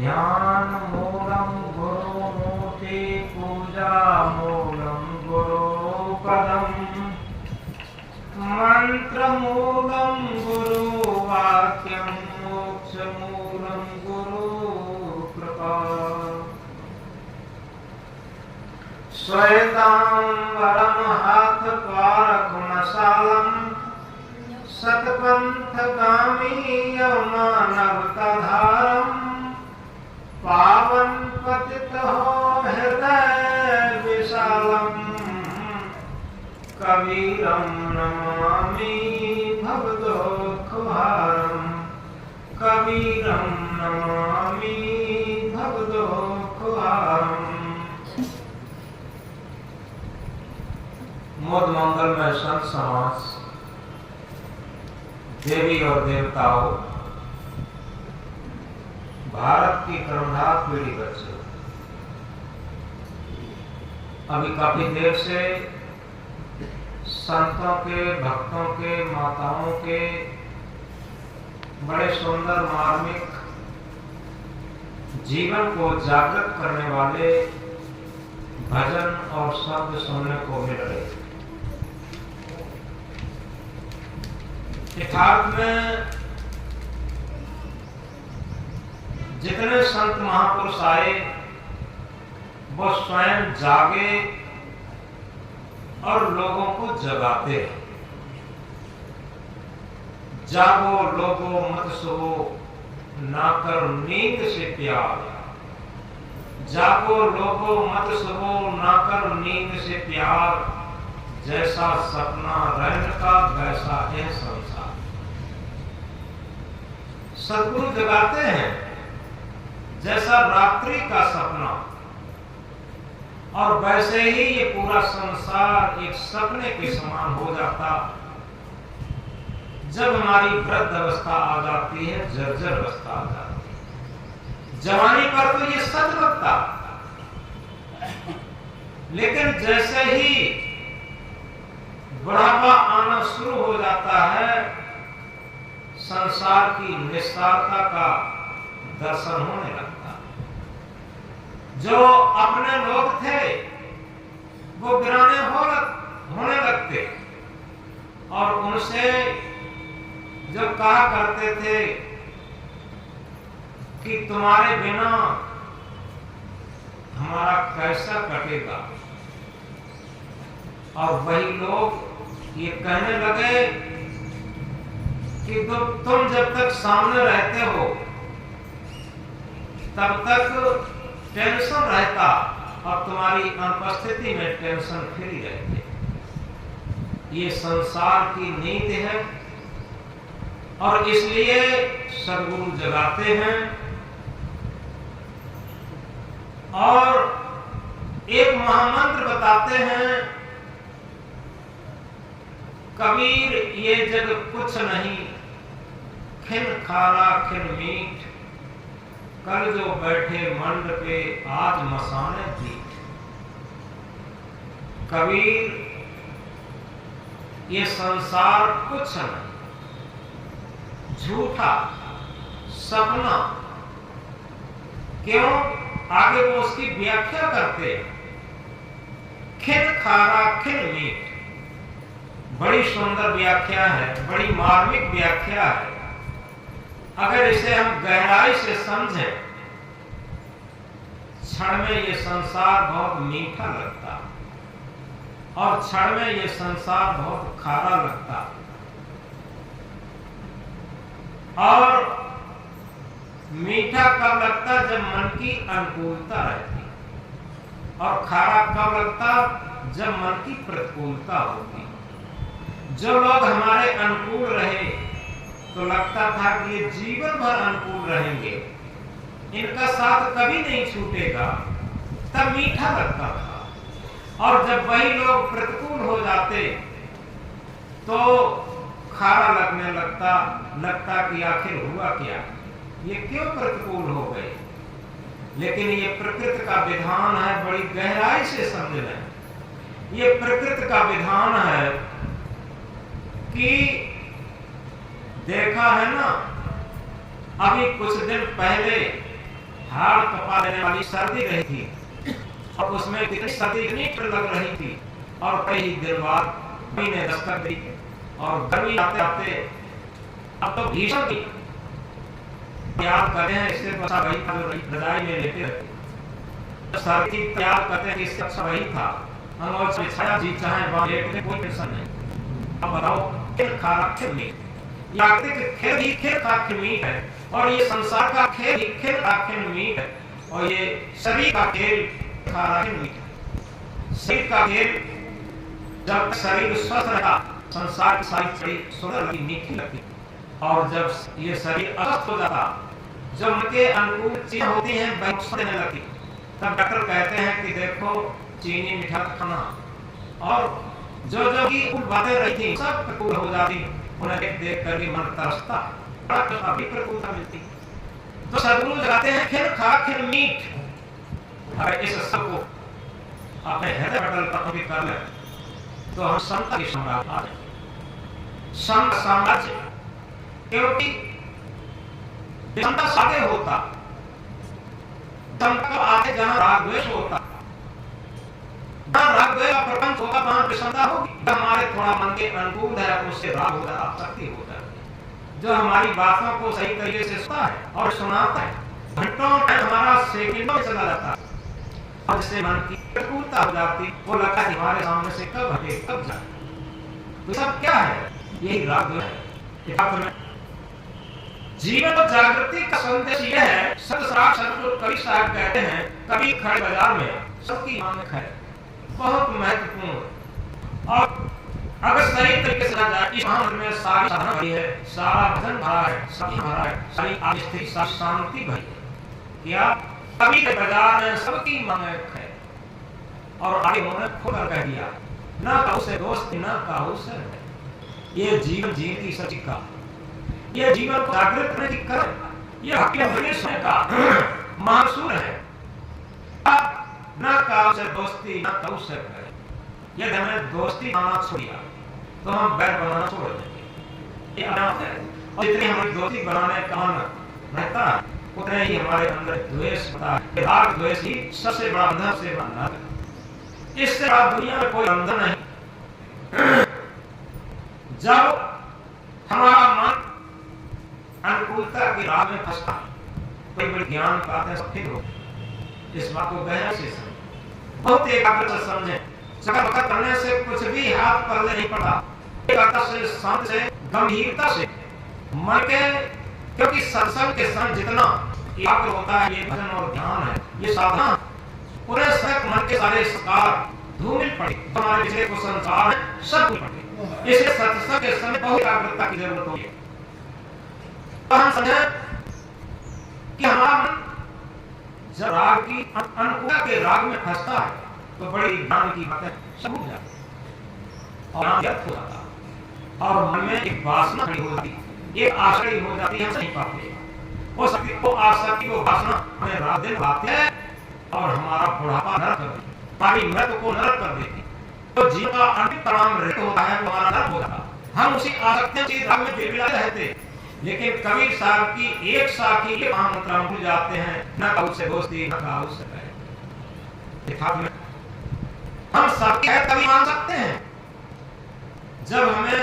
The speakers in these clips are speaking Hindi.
ध्यान मूलम गुरु मूर्ति पूजा मूलम गुरु पदम मंत्र मूलम गुरु वाक्यम मोक्ष मूलम गुरु कृपा श्वेतांबरम हाथ पारक मशालम सतपंथगामी मानवताधारम पावन पतित हो हृदय विशालम कबीरम नमामि भवदोखहारम कबीरम नमामि भवदोखहारम। मोद मंगल में संत समाज, देवी और देवताओं, भारत की कर्मधार पीढ़ी बच्चे, अभी काफी देर से संतों के, भक्तों के, माताओं के बड़े सुंदर मार्मिक जीवन को जागृत करने वाले भजन और शब्द सुनने को मिल रहे हैं। यथार्थ में जितने संत महापुरुष आए वो स्वयं जागे और लोगों को जगाते हैं। जागो लोगो मत सोओ ना कर नींद से प्यार, जागो लोगो मत सोओ ना कर नींद से प्यार, जैसा सपना रहन का वैसा है संसार। सद्गुरु जगाते हैं जैसा रात्रि का सपना, और वैसे ही ये पूरा संसार एक सपने के समान हो जाता जब हमारी वृद्ध अवस्था आ जाती है, जर्जर अवस्था आ जाती है। जवानी पर तो ये सच लगता, लेकिन जैसे ही बुढ़ापा आना शुरू हो जाता है, संसार की निस्सारता का दर्शन होने लगता। जो अपने लोग थे वो गिराने होने लगते, और उनसे जो कहा करते थे कि तुम्हारे बिना हमारा कैसा कटेगा, और वही लोग ये कहने लगे कि तुम जब तक सामने रहते हो तब तक टेंशन रहता, और तुम्हारी अनुपस्थिति में टेंशन फ्री रहते। ये संसार की नीति है, और इसलिए सद्गुरु जगाते हैं और एक महामंत्र बताते हैं, कबीर ये जग कुछ नहीं, खिन खारा खिन मीठ, कल जो बैठे मंड पे आज मसाने थी। कबीर ये संसार कुछ नहीं, झूठा सपना। क्यों? आगे वो उसकी व्याख्या करते हैं, खिन खारा खिन मीठ। बड़ी सुंदर व्याख्या है, बड़ी मार्मिक व्याख्या है। अगर इसे हम गहराई से समझें, क्षण में ये संसार बहुत मीठा लगता, और क्षण में ये संसार बहुत खारा लगता, और मीठा कब लगता? जब मन की अनुकूलता रहती, और खारा कब लगता? जब मन की प्रतिकूलता होती। जो लोग हमारे अनुकूल रहे तो लगता था कि ये जीवन भर अनुकूल रहेंगे, इनका साथ कभी नहीं छूटेगा, तब मीठा लगता था। और जब वही लोग प्रतिकूल हो जाते तो खारा लगने लगता कि आखिर हुआ क्या, ये क्यों प्रतिकूल हो गए। लेकिन ये प्रकृति का विधान है, बड़ी गहराई से समझ लें। ये प्रकृति का विधान है कि देखा है ना, अभी कुछ दिन पहले हाड़ कपा देने वाली सर्दी रही थी और उसमें कितनी सर्दी इतनी लग रही थी और कई दिन बाद महीने दस्तक दी और गर्मी आते आते अब तो भीषण थी। याद करते हैं इससे अच्छा वही था जो रजाई में लेटे रहते, सर्दी तैयार करते हैं इससे अच्छा वही था। और छाया जी चाहे वहां लेटने कोई टेंशन नहीं। अब बताओ खेल खा खेल मीट, याद कि खेल ही खेल खा खेल मीट है और ये संसार का खेल ही खेल खा खेल मीट है और ये शरीर का खेल खा खेल मीट है। शरीर का खेल जब शरीर स्वस्थ रहा संसार की सारी चीजें सुंदर लगती मीठी लगती और जब ये शरीर अस्वस्थ हो जाता जब उनके अनुकूल चीजें होती हैं वही देने लगती तब डॉक्टर कहते हैं कि देखो चीनी मीठा खाना और जो जो की बातें रही थी सब प्रतिकूल हो जाती, उन्हें देख कर मन तरसता अभी प्रतिकूलता मिलती। तो सदगुरु जगाते हैं खेल खा खेल मीठ। अगर इस सब को अपने हृदय पटल पर भी कर ले तो हम समता की सम्राट आ जाए। संत साम्राज्य क्योंकि समता सादे होता, समता आगे जहां राग द्वेष होता, जहां राग द्वेष का प्रपंच होगा वहां विषमता होगी। हमारे थोड़ा मन के अनुकूल है उससे राग हो जाता, आसक्ति हो जाती। जो हमारी बातों को सही तरीके से सुनता है और सुनाता है घंटों में हमारा सेकंडों में चला जाता है और जिससे मन की प्रतिकूलता हो जाती वो लगता है हमारे सामने से कब हटे कब जाए। तो सब क्या है? यही राग है। जीवन और जागृति का संदेश यह है, सतश्राप सतगुरु कवि साहब कहते हैं कभी खड़े बाजार में सबकी मांग है बहुत महत्वपूर्ण और अगर सही तरीके से जाए इस मांग में सारी साधना भरी है, सारा भजन भरा है, सभी भरा है, सारी आस्थिक शांति भरी है। क्या कभी के बाजार में सबकी मांग है और आगे उन्होंने खुद कह दिया ना कहू से दोस्त ना कहू से। ये जीवन जीने की सच्ची का, ये जीवन को जागृत करने की कर, ये हकीकत का महासूर है। ना कहू से दोस्ती ना कहू से करे। यदि हमने दोस्ती बनाना छोड़ दिया तो हम बैर बनाना छोड़ देंगे। ये अनाथ है और जितनी हमारी दोस्ती बनाने का मन रहता है उतने ही हमारे अंदर द्वेष होता है। राग द्वेष ही सबसे बड़ा बंधन से बंधा है। इससे बड़ा दुनिया में कोई बंधन नहीं। जब हमारा मन अनुकूलता की राह में फंसता कोई बड़ी ज्ञान पाते सफेद हो, इस बात को गहरा से समझे, बहुत एकाग्रता से समझे। चक्कर करने से कुछ भी हाथ पल्ले नहीं पड़ता। एकाग्रता से शांत से गंभीरता से मन के, क्योंकि सत्संग के संग जितना एकाग्र होता है ये भजन और ध्यान है, ये साधना पूरे सब मन के सारे संस्कार धूमिल पड़े, हमारे पिछले को संसार है सब कुछ पड़े। इसलिए सत्संग के समय बहुत एकाग्रता की जरूरत होती है। तो हम समझें कि हमारा मन जब राग की अनुकूलता के राग में फंसता है तो बड़ी ज्ञान की बातें सब हो जाती और व्यर्थ हो जाता और मन में एक वासना खड़ी हो जाती है, एक आशा हो जाती है, हम नहीं पाते। वो आसक्ति को वासना हमें रात दिन लाते हैं और हमारा बुढ़ापा नरक कर देती, हमारी मृत्यु को नरक कर देती। तो जीवन का अंतिम परिणाम मृत्यु होता है, हमारा नरक हो जाता। हम उसी आसक्ति की राग में बिलबिलाते रहते, लेकिन कबीर साहब की एक साखी के महामंत्र हम भूल जाते हैं, न कहू से दोस्ती न कहू से प्यार। हम साखी है तभी मान सकते हैं जब हमें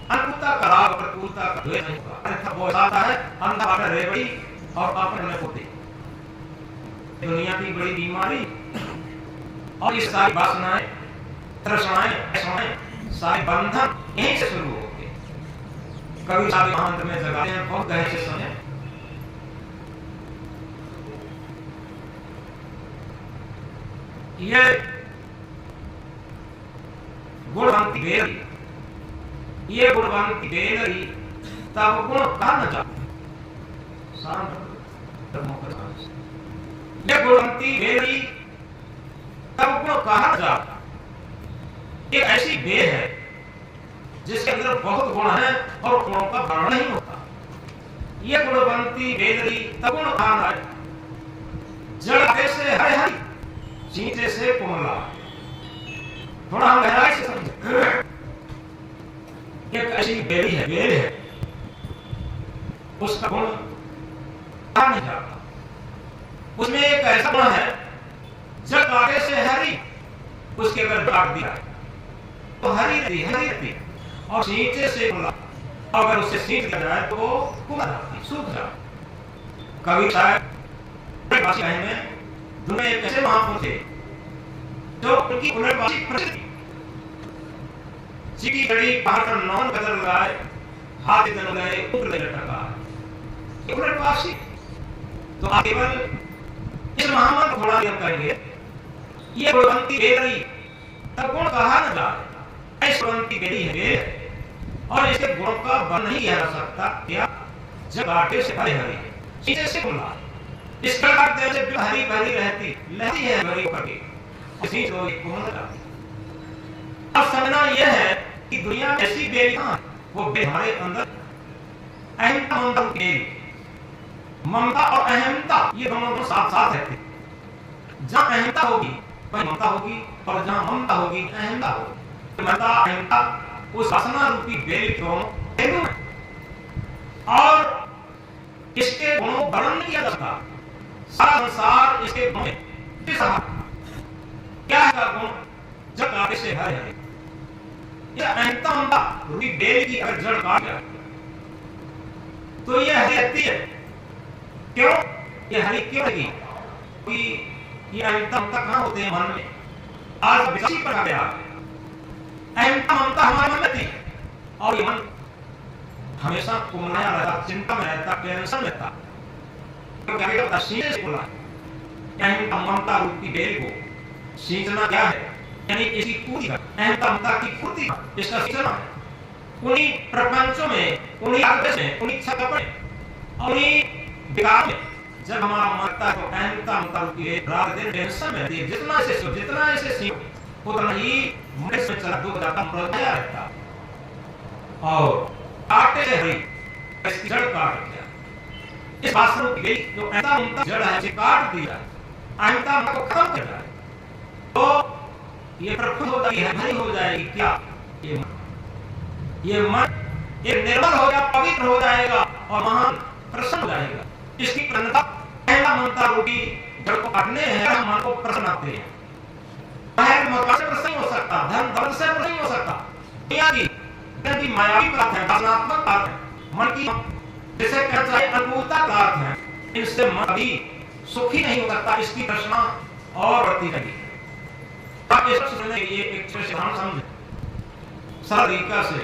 अनुकूलता का राग प्रतिकूलता का द्वेष नहीं होगा। अन्यथा वो आता है अंधा बाटा रेवड़ी और अपने पोते। दुनिया की बड़ी बीमारी और ये सारी वासनाएं तृष्णाएं सारे बंधन यहीं से शुरू होते हैं। कभी सारे महामंत्र में जगाते हैं, बहुत गहरे से सुने। ये गुणवंती बेरी, ये गुणवंती बेरी तब गुण कहा न जाते। ये गुणवंती बेरी तब गुण कहा जाता। ये ऐसी बेर है जिसके अंदर बहुत गुण है और गुणों का वर्णन नहीं होता। ये गुणवंती बेरी तब गुण कहा है। जड़ से हरे हरी चींटे से कोमला। थोड़ा हम गहराई से समझे। एक ऐसी बेरी है, बेर है, उसका गुण कहा नहीं जाता। उसमें एक ऐसा गुण है, जब कांटे से हरी उसके अगर काट दिया तो हरी रहती, और सींचे से खुला, अगर उसे सींच दिया जाए तो वो कुमल जाती, सूख जाती। कभी शायद में दुनिया एक ऐसे महापुरुष थे जो उनकी उलटवासी प्रसिद्ध, चिकी गड़ी पहाड़ पर नौन बदल लगाए, हाथ इधर लगाए, ऊपर लटका उलटवासी। तो आप केवल इस महामंत्र थोड़ा नियम करेंगे, ये गुणवंती बेरी तब गुण कहा न जाए, ऐसी गुणवंती बेरी है और इसके गुणों का वर्णन नहीं किया जा सकता। क्या जब आटे से हरे हरे सीधे से खुला, इस प्रकार से हरी भरी रहती है भरी करके, इसी को एक कोमल जाती। अब समझना यह है कि दुनिया में ऐसी बेरी वो हमारे अंदर अहंता ममता बेरी, ममता और अहमता ये दोनों साथ साथ रहते। जहाँ अहमता होगी वहीं ममता होगी, और जहाँ ममता होगी अहमता होगी। ममता अहमता उस वासना रूपी बेरी दोनों हैं, और इसके गुणों वर्णन नहीं किया जाता। सारा संसार इसके गुण में क्या है गुण, जब काटे से हरे हरे, यह अहंता ममता रूपी बेरी की अगर जड़ काट जाए तो यह रहती है। क्यों ये हरी क्यों लगी? ये अहंता ममता कहाँ होते हैं मन में? आज विषय पर आ गया, अहंता ममता हमारे मन में थी, और ये मन हमेशा कुमलाया रहता, चिंता में रहता, टेंशन में रहता। तो क्या कहता सींचने से बोला, अहंता ममता रूपी बेल को सींचना क्या है? यानी इसकी पूरी अहंता ममता की पूर्ति, इसका सींचना है। उन्हीं प्रपंचों में, उन्हीं आदेश में, उन्हीं छकड़ में, और उन्हीं विकार में जब हमारा मरता है तो अहंता ममता रूपी रात दिन टेंशन में रहती है। जितना इसे सीख उतना ही मन में चला दुख जाता, मरता रहता, और काटे से हरी इसकी जड़ काट दिया। इस वासना की गई जो अहंता ममता जड़ है उसे काट दिया, अहंता ममता को खत्म कर दिया, तो ये प्रफुल्ल हो जाएगी, हरी हो जाएगी। क्या ये मन ये निर्मल हो जाएगा, पवित्र हो जाएगा, और महान प्रसन्न हो जाएगा। इसकी प्रसन्नता अहंता ममता रूपी जड़ को काटने हैं, मन को प्रसन्न आते हैं। मकान से प्रसन्न हो सकता, धन दौलत से प्रसन्न हो सकता, दुनिया की मायावी बात है, भावनात्मक बात है, मन की जैसे कहना चाहिए अनुकूलता बात है, इनसे मन भी सुखी नहीं हो सकता। इसकी प्रश्न और बढ़ती रहेगी। आप इस सुनने के लिए एक छोटे से उदाहरण समझें, सरल तरीका से।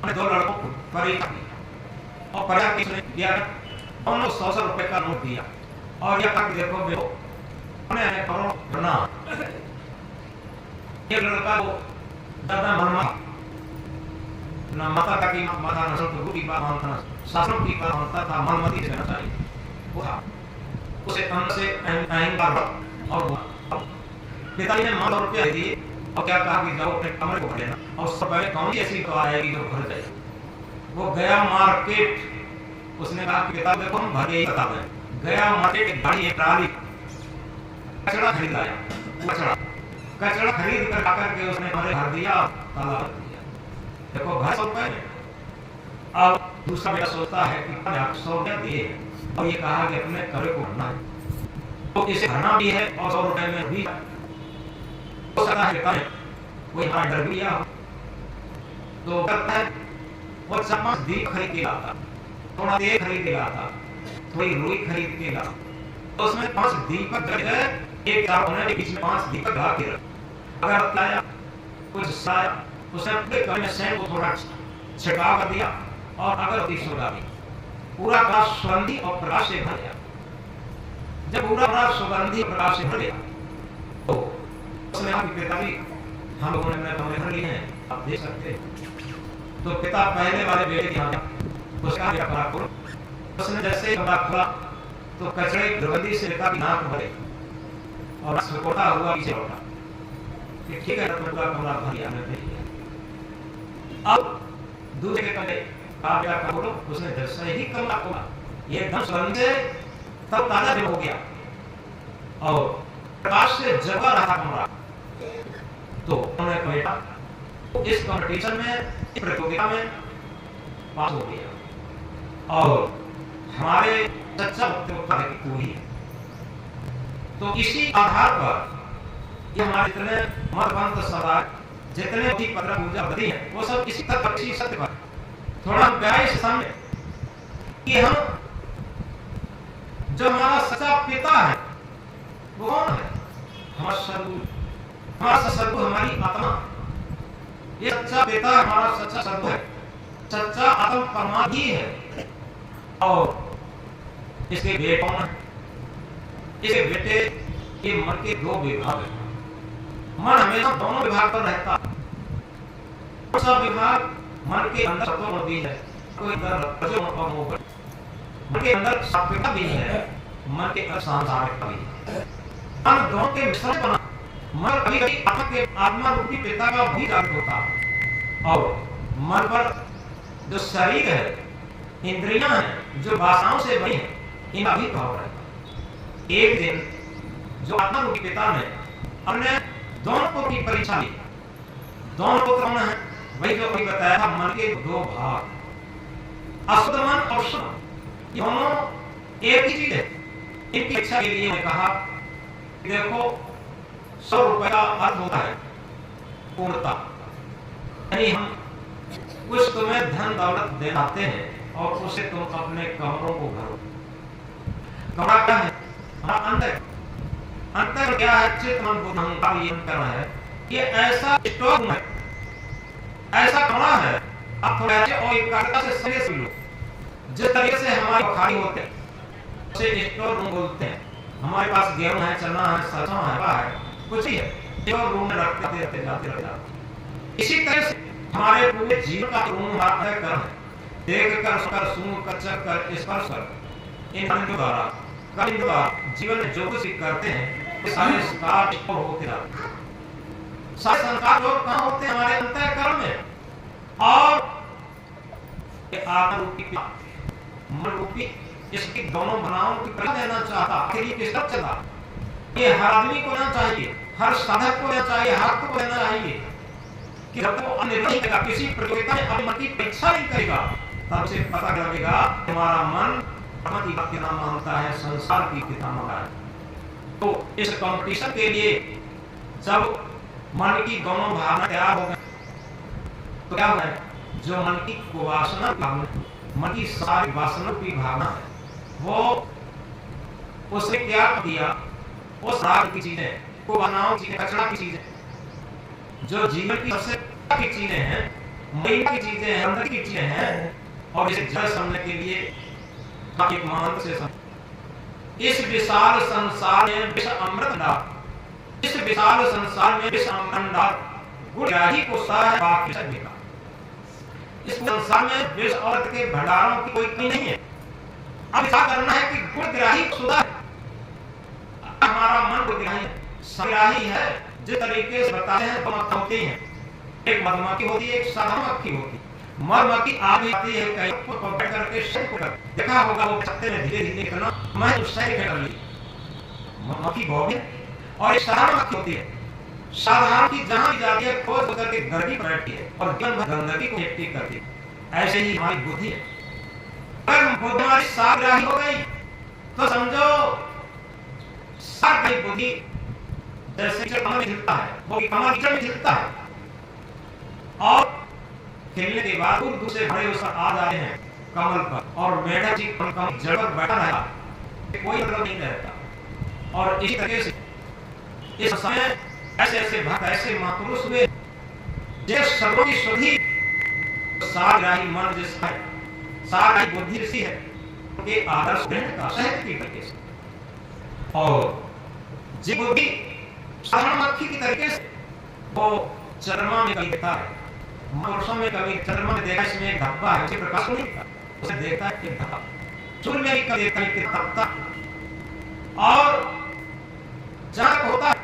दो लड़कों को परीक्षा दी, और परीक्षा दिया, दोनों 100 रुपए का नोट दिया, और यह कहा कि देखो हमें करो बना। एक लड़का को ज्यादा मनमा ना माता का की माता नस्ल तो की बात मानता, शास्त्रों की बात मानता था, मनमती से रहना चाहिए वो था। उसे अंत से अहंकार, और पिताजी ने 100 रुपया दिए, और क्या कहा कि जाओ अपने कमरे को भर लेना, और सब पहले कौन सी ऐसी दवा आएगी जो भर जाए। वो गया मार्केट, उसने कहा कि पिता देखो हम भर यही बता दें। गया मार्केट, एक गाड़ी, एक ट्राली कचरा खरीद लाया, कचरा खरीद कर आकर के उसने कमरे भर दिया, ताला भर दिया। देखो घर 100 रुपए में। अब दूसरा बेटा सोचता है कि 100 रुपया दिए, और ये कहा कि अपने कमरे को भरना है, तो इसे भरना भी है, और 100 रुपए में भी हो सकता है कोई हाँ डर भी हो, तो करता है वो 5 दीप खरीद के लाता, थोड़ा तेल खरीद के लाता, थोड़ी रुई खरीद के लाता, तो उसमें 5 दीपक जल गए, एक होने के बीच में 5 दीपक लगा के रखा। अगर लाया कुछ साया, उसने अपने घर में सैन को थोड़ा छिड़काव कर दिया, और अगरबत्ती सुलगा दी, पूरा का सुगंधी और प्रकाश से भर गया। जब पूरा सुगंधी और प्रकाश से भर गया, तो उसने कहा कि पिताजी हम लोगों ने अपने कमरे भर लिए हैं, आप देख सकते हैं। तो पिता पहले वाले बेटे के यहाँ गया, उसका बेटा कमरा खोलो। उसने जैसे ही कमरा खोला तो कचरे की दुर्गंधी से पिता की नाक भरे, और सुकोटा हुआ पीछे लौटा कि ठीक है तुम्हारा कमरा भर लिया, मैंने देख लिया। अब दूसरे कमरे का बेटा खोलो, उसने जैसे ही कमरा खोला, ये एकदम सुगंध से तब ताजा भी हो गया, और प्रकाश से जगा रहा कमरा। तो उन्होंने बेटा इस कंपटीशन में, प्रतियोगिता में पास हो गया, और हमारे सच्चा भक्त होता है कि तू ही है। तो इसी आधार पर ये हमारे जितने मतपंथ सदा जितने भी पत्र पूजा बदी है वो सब इसी तक इसी सत्य पर थोड़ा गहराई से समझे कि हम जो हमारा सच्चा पिता है वो कौन है? हमारा सद्गुरु, हमारा सद्गुरु हमारी आत्मा। ये सच्चा पिता हमारा सच्चा सद्गुरु है, सच्चा आत्म परमात्मा ही है। और इसके बेटे कौन है? इसके बेटे ये मन के दो विभाग है। मन हमेशा दोनों विभाग पर रहता है। कौन सा विभाग? मन के अंदर सत्व भी है, कोई इधर रजो और मोह। मन के अंदर सात्विकता भी है, मन के अंदर सांसारिकता भी है। मन दोनों के मिश्रण बना। मन कभी कभी आत्मा रूपी पिता का भी जागृत होता है और मन पर जो शरीर है, इंद्रियां हैं, जो वासनाओं से बनी है, इनका भी प्रभाव रहता है। एक दिन जो आत्मा रूपी पिता ने अपने दोनों पुत्र की परीक्षा ली। दोनों पुत्र कौन है? वही जो अभी बताया था, मन के दो भाग, अशुद्ध मन और शुद्ध, दोनों एक ही चीज है। इनकी इच्छा के लिए मैं कहा देखो 100 रुपए का अर्थ होता है पूर्णता, यानी हम कुछ तुम्हें धन दौलत देते हैं और उसे तुम अपने कमरों को भरो। कमरा क्या है? हमारा अंतर। अंतर क्या है? चित्त मन बुद्धि अहंकार ये अंतर है। ये ऐसा स्टोर रूम है, ऐसा कमरा है। आप थोड़ा और एकाग्रता से समझ लो। जिस तरीके से हमारे खाली होते हैं उसे स्टोर रूम बोलते हैं। हमारे पास गेहूं है, चना है, सरसों है, कुछ ही है, स्टोर रूम में रखते रहते जाते। इसी तरह से हमारे पूरे जीवन का रूम हमारा कर्म है। देख कर, सुकर, सुन कर, चख कर, स्पर्श कर, इन इंद्रियों द्वारा कर्म द्वारा जीवन में जो कुछ करते हैं ये सारे संस्कार स्टोर होते रहते हैं। सारे संस्कार जो कहाँ होते हैं? हमारे अंतःकरण में। और ये आत्मा रूपी मन रूपी इसकी दोनों बनाओं की परीक्षा देना चाहता। आखिर ये किस तरफ चला? ये हर आदमी को लेना चाहिए, हर साधक को लेना चाहिए, हर को लेना चाहिए कि जब वो अनिर्णय करेगा, किसी प्रतियोगिता में अपने मन की परीक्षा नहीं करेगा, तब उसे पता लगेगा हमारा मन परम की बात कितना मानता है, संसार की कितना मानता है। तो इस कंपटीशन के लिए जब मन की दोनों भावना तैयार हो गए तो क्या हुआ? जो मन की कुवासना मन की सारी वासनाओं की भावना है वो उसने क्या किया? उस राग की चीजें, कुवासनाओं की चीजें, कचरा की चीजें, जो जीवन की सबसे की चीजें हैं, महिमा की चीजें हैं, अंदर की चीजें हैं, और इसे जड़ समझने के लिए एक मंत्र से समझ। इस विशाल संसार में विष अमृत डाल, इस विशाल संसार में विष अमृत डाल, गुणग्राही को सारा बात का। इस संसार में विष और के भंडारों की कोई कमी नहीं है। अब क्या करना है कि गुणग्राही को सुधार। हमारा मन गुणग्राही है, सग्राही है। जिस तरीके से बताते हैं दो मक्खी होती हैं, एक मधुमक्खी होती है, एक साधारण मक्खी होती है। मधुमक्खी आती है कहीं को पकड़ करके शेक कर देखा होगा वो पत्ते में धीरे धीरे करना, मैं उस शेक कर ली मक्खी भौंकी। और एक साधारण मक्खी होती है, साधारण की जहां भी जाती है खोज होकर के गंदगी बैठती है और जीवन भर गंदगी को इकट्ठी करती है। ऐसे ही हमारी बुद्धि है। अगर बुद्धि हमारी साग्राही हो गई तो समझो साग्राही बुद्धि जैसे कमल में खिलता है, वो कमल कीचड़ में खिलता है और खिलने के बाद दूर दूर से बड़े उसका आ जाते हैं कमल पर, और मेढक जी कमल जड़ पर बैठा रहा, कोई मतलब नहीं रहता। और इसी तरीके से इस समय ऐसे ऐसे भक्त, ऐसे महापुरुष हुए जिस सर्वों की शुद्धि साग्राही मन जिसका है, साग्राही बुद्धि ऋषि है, उनके आदर्श ग्रहण का सहज की तरीके से। और जी बुद्धि साधारण मक्खी की तरीके से वो चरमा में कभी देखता है, पुरुषों में कभी चरमा में देखा इसमें एक धब्बा है, उसे प्रकाश नहीं दिखता, उसे देखता है एक धब्बा। सूर्य में भी कभी देखता है एक धब्बा। और जहाँ होता है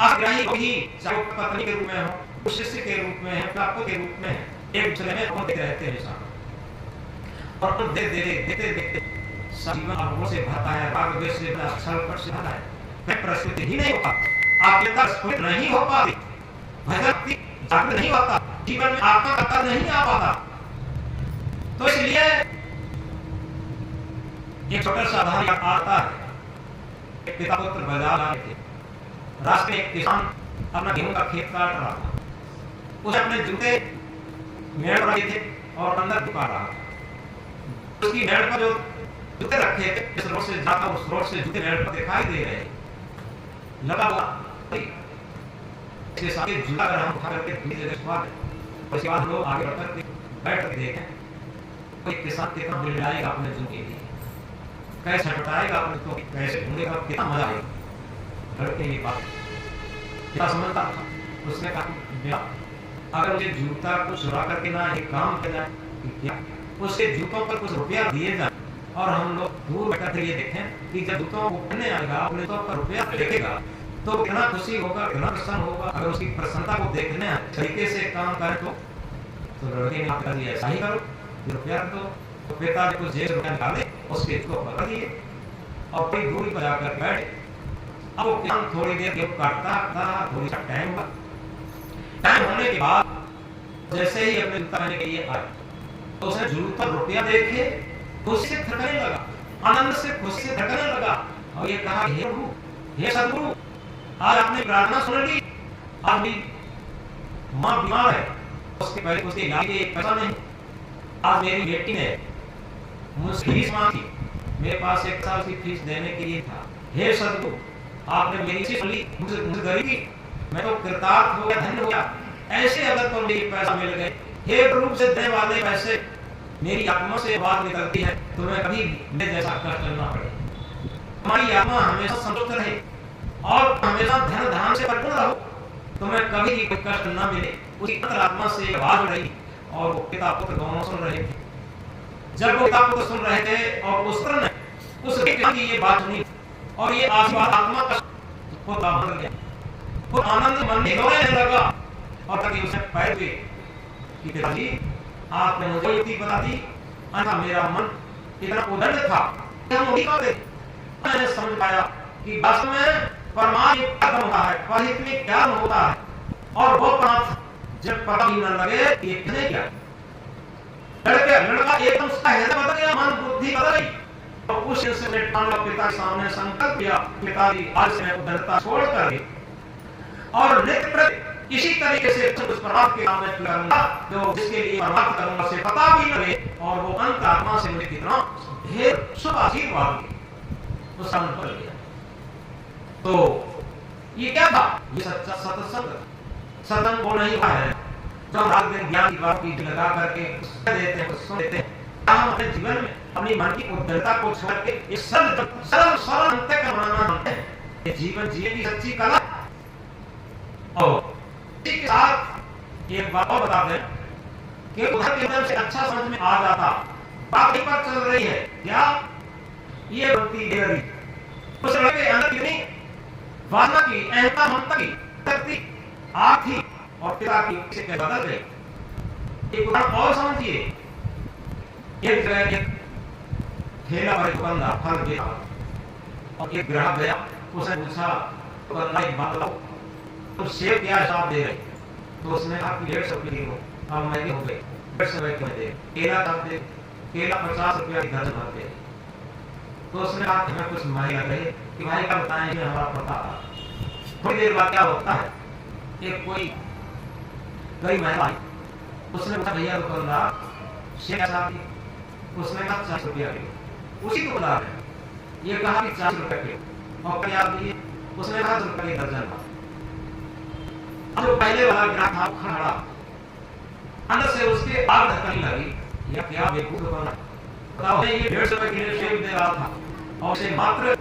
आग्राही वही, चाहे वो पत्नी के रूप में हो, शिष्य के रूप में है, प्राप्त के रूप में है, एक दूसरे में होते रहते हैं साथ। और तुम देखते जीवन अनुभव से भरता है, राग द्वेष से भरा, छल कपट से भरा है, कहीं प्रस्तुति ही नहीं हो पाती, आत्मीयता स्फुरित नहीं हो पाती, भक्ति जागृत नहीं होता, जीवन में आत्मा का तत्व नहीं आ पाता। तो इसलिए एक छोटा सा उदाहरण आता है। एक पिता पुत्र बाजार आए थे। रास्ते में एक किसान अपना गेहूं का खेत काट रहा था। उसने अपने जूते मेड़ पर रखे थे और अंदर झुका रहा था। उसकी मेड़ पर जो जूते रखे थे, इस रोड से जाता उस रोड से जूते मेड़ पर दिखाई दे रहे लगा हुआ इसके साथ जूता अगर हम उठा करके दूसरी जगह छुपा दें, उसके बाद लोग आगे बढ़कर बैठ कर देखें कोई किसान कितना बिल जाएगा अपने जूते के लिए, कैसे हटाएगा अपने तो कैसे ढूंढेगा, कितना मजा आएगा। लड़के ये बात क्या समझता था। उसने कहा अगर मुझे जूता को चुरा करके ना एक काम किया जाए, क्या उसके जूतों पर कुछ रुपया दिए जाए और हम लोग दूर बैठकर ये देखें कि जब जूतों को पहनने आएगा अपने तो पर रुपया देखेगा तो कितना खुशी होगा, कितना प्रसन्न होगा। अगर उसकी प्रसन्नता को देखने तरीके से काम करें तो लड़के ने पिताजी ऐसा ही करो, रुपया दो। तो पिताजी को जेब से रुपया निकाले, उसके इसको पकड़ दिए और कोई दूरी पर जाकर बैठे। अब वो किसान थोड़ी देर गेहूं काटता था, थोड़ी सा टाइम हुआ। टाइम होने के बाद जैसे ही अपने जूता पहनने के लिए आए तो उसने जूत पर रुपया देखे, खुशी से थकने लगा, आनंद से खुशी से थकने लगा और ये कहा, हे प्रभु, हे सदगुरु, आज आपने प्रार्थना सुन ली। आज मेरी माँ बीमार है, उसके पहले उसके इलाज के एक पैसा नहीं। आज मेरी बेटी ने मुझसे फीस मांगी, मेरे पास एक साल की फीस देने के लिए था। हे सदगुरु, आपने मेरी चीज ली, मुझे गरीबी, मैं तो कृतार्थ हो गया, धन्य हो गया। ऐसे अगर तो मेरे पैसा मिल गए, हे प्रभु से देने वाले पैसे, मेरी आत्मा से बात निकलती है तो मैं कभी मेरे जैसा कष्ट न पड़े। हमारी आत्मा हमेशा संतुष्ट रहे और हमेशा धन धाम से परिपूर्ण रहो, तो मैं कभी भी कोई कष्ट न मिले। उसकी आत्मा से आवाज रही और वो पिता पुत्र दोनों सुन रहे थे। जब वो पिता पुत्र सुन रहे थे और पुत्र ने उस की ये बात सुनी और ये आशीर्वाद आत्मा का होता बन गया, वो आनंद मन में होने लगा और तभी उसने पैर हुए कि पिताजी आपने मुझे युक्ति बता दी, अन्यथा मेरा मन इतना उदंड था कि हम वही करते। मैंने समझ पाया कि वास्तव में परमात्मा क्या होता है, परहित में क्या होता है और वो परार्थ जब पता ही न लगे ये किसने क्या। लड़का एकदम उसका हृदय बदल गया, मन बुद्धि बदल गई और उस दिन से मैंने पिता के सामने संकल्प किया, पिताजी आज से मैं उदंडता छोड़ कर और नित्य इसी तरीके से उस परमात्मा के सामने करूंगा जो जिसके लिए परमात्मा करूंगा से पता भी लगे और वो अंत आत्मा से मुझे कितना ढेर शुभ आशीर्वाद तो संकल्प कर लिया। तो ये क्या था, ये सच्चा सत्संग सत्संग वो नहीं है जो रात दिन ज्ञान की बात की लगा करके देते हैं, सुन देते हैं। हम अपने जीवन में अपनी मन की उद्दंडता को छोड़ के एक सरल सरल सरल अंतःकरण बनाना जानते हैं। ये जीवन जीने की सच्ची कला। और इसी के साथ एक बात और बता दें कि उधर के एकदम से अच्छा समझ में आ जाता, बात एक बात चल रही है क्या, ये भक्ति देवरी उस लड़के के अंदर कितनी वासना की, अहंता ममता की शक्ति आ थी और पिता की इच्छा के बदल गई। एक उदाहरण और समझिए, एक जगह एक ठेला पर दुकानदार फल बेचा और एक ग्राहक गया, उसने पूछा दुकानदार एक बात बताओ, तो सेब क्या हिसाब दे रहे? तो उसने कहा कि 150 रुपये किलो, अब महंगे हो गए, 150 रुपये क्यों दे? केला दाम दे, केला 50 रुपये की दर्जन भर दे। तो उसने कहा हमें कुछ महंगे लग रहे कि भाई क्या बताएं, ये हमारा पता था। थोड़ी देर बाद क्या होता है, एक कोई गरीब महिला आई, उसने पूछा भैया दुकानदार सेब कैसा दी? उसने कहा 40 रुपया किलो। उसी दुकानदार ने ये कहा कि 40 रुपये किलो और क्या दिए? उसने कहा 10 रुपये की दर्जन। अब जो पहले वाला ग्राहक था खड़ा, अंदर से उसके आग धक्कनी लगी, या क्या बेवकूफ दुकानदार, बताओ ये 150 रुपये किलो सेब दे रहा था और उसे मात्र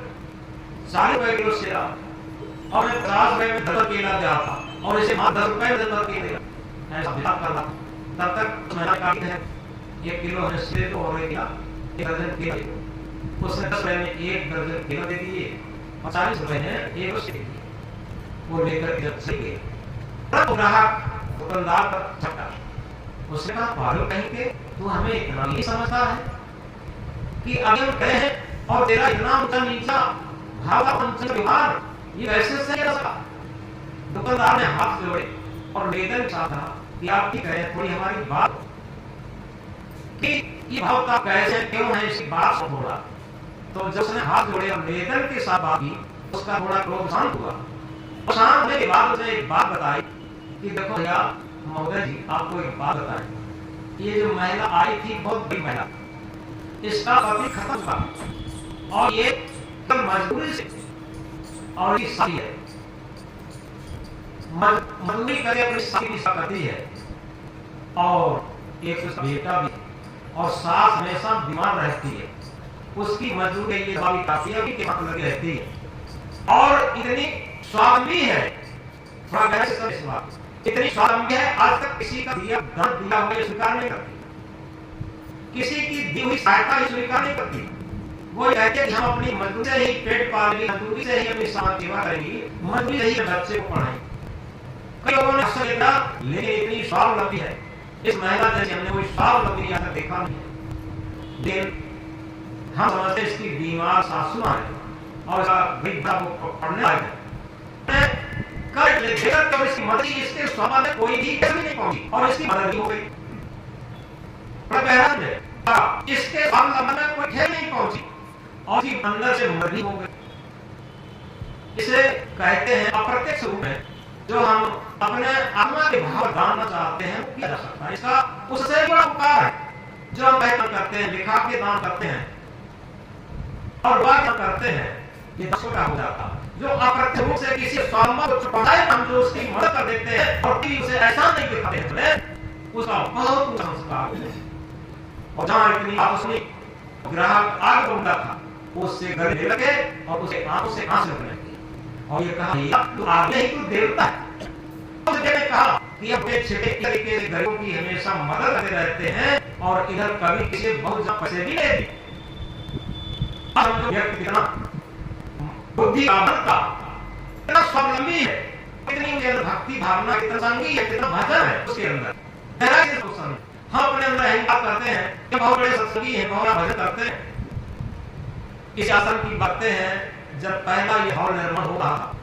40 रुपये किलो सेब और मैं 50 रुपये में दर्जन केला दे रहा था और इसे मात्र 10 रुपये में दर्जन केला दे रहा, ऐसा हिसाब कर रहा। तब तक मैंने काटी है 1 किलो है सेब और 1 दर्जन केला दे दो। उसने 10 रुपये में 1 दर्जन केला दे दिए और 40 रुपये है 1 सेब दे दिए। वो लेकर के जब चले गए, तब ग्राहक दुकानदार पर झपटा, उसने कहा पागल कहीं के, तू हमें इतना नहीं समझता है कि अगर हम कहे हैं और तेरा इतना ऊंचा नीचा भावनात्मक व्यवहार ये कैसे सही रहा? दुकानदार ने हाथ जोड़े और निवेदन चाहा कि आप ठीक करें, थोड़ी हमारी बात कि ये भाव का कैसे क्यों है, इसकी बात को बोला। तो जब उसने हाथ जोड़े और निवेदन के साथ बात की, उसका थोड़ा क्रोध शांत हुआ। और शांत होने के बाद उसने एक बात बताई कि देखो भैया महोदय जी, आपको एक बात बताएं, ये जो महिला आई थी बहुत बड़ी महिला, इसका पति खत्म हुआ और ये मजबूरी से, और ये शादी है, मजदूरी करके अपनी शादी करती है, और एक उसका बेटा भी, और सास हमेशा बीमार रहती है, उसकी मजदूरी ये दवाई खाती है, के हाथ लगी रहती है, और इतनी स्वावलंबी है, थोड़ा गहरे से समझ बात, इतनी स्वावलंबी है, आज तक किसी का दिया दान दिया हुआ स्वीकार नहीं करती, किसी की दी हुई सहायता स्वीकार नहीं करती। वो कहते हैं कि हम अपनी मजदूरी से ही पेट पालेंगे, मजदूरी से ही अपनी समाज सेवा करेंगी, मजदूरी से ही बच्चे को पढ़ाएंगे। कई लोगों ने अक्सर देखा, लेकिन इतनी स्वावलंबी है इस महिला जैसे हमने कोई स्वावलंबी यहाँ तक देखा नहीं। लेकिन हम समझते इसकी बीमार सासू है और इसका पढ़ने आए हैं, कर लेकर तो इसकी मदद, इसके स्वास्थ्य में कोई भी कमी नहीं पहुंची और इसकी मदद हो गई। इसके स्वास्थ्य में कोई ठेल नहीं पहुंची और इसकी अंदर से मदद हो गई। इसे कहते हैं अप्रत्यक्ष रूप में जो हम अपने आत्मा के भाव जानना चाहते हैं किया जा सकता है। इसका उससे बड़ा उपकार है जो हम दान करते हैं, लिखा के दान करते हैं और वाद करते हैं, ये दसों का हो जाता है। जो अप्रत्यक्ष रूप से किसी स्वामी को छुपाए हम जो उसकी मदद कर देते हैं और फिर उसे ऐसा नहीं दिखाते हैं, उसका बहुत संस्कार है। और जहां इतनी आपसनी ग्राहक आग बंदा था, उससे गले लगे और उसे आंखों से आंसू निकले और ये कहा तू आगे ही तू देवता है। उसने कहा कि अपने छिपे तरीके से गरीबों की हमेशा मदद करते रहते हैं और इधर कभी किसी बहुत ज्यादा पैसे भी नहीं देते। हम जो व्यक्ति कितना बुद्धि का कितना स्वावलंबी है, कितनी उसके अंदर भक्ति भावना, कितना संगी है, कितना भजन है उसके अंदर, गहराई से सोचना। हम अपने अंदर अहंकार करते हैं कि बहुत बड़े सत्संगी हैं, बहुत भजन करते हैं। इस आश्रम की बातें हैं जब पहला ये हॉल निर्माण हो रहा था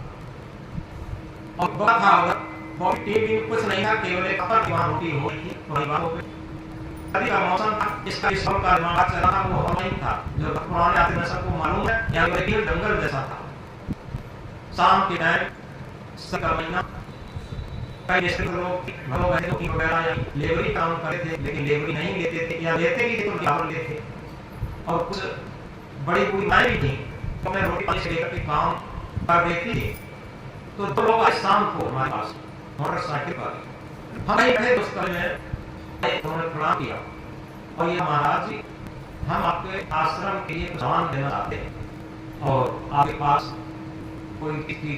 और बड़ा था उधर, बहुत टीवी कुछ नहीं था, केवल एक अपर दीवार होती हो रही थी परिवारों पे। अभी का मौसम था, इसका इस हॉल का निर्माण चल रहा, वो हॉल नहीं था जो पुराने आदमी सबको मालूम है, यहाँ पर एक जंगल जैसा था। शाम के टाइम सबका महीना कई देश के लोग घरों बैठे की वगैरह या लेबरी काम करते थे, लेकिन लेबरी नहीं लेते थे या लेते भी थे तो क्या लेते थे। और कुछ बड़ी बुरी माएँ भी थी तो मैं रोटी पानी से लेकर के काम कर देती थी। तो दो लोग आज शाम को हमारे पास मोटरसाइकिल पर हम नहीं बैठे दोस्त में उन्होंने प्रणाम किया और ये महाराज जी हम आपके आश्रम के लिए दान देना चाहते हैं और आपके पास कोई किसी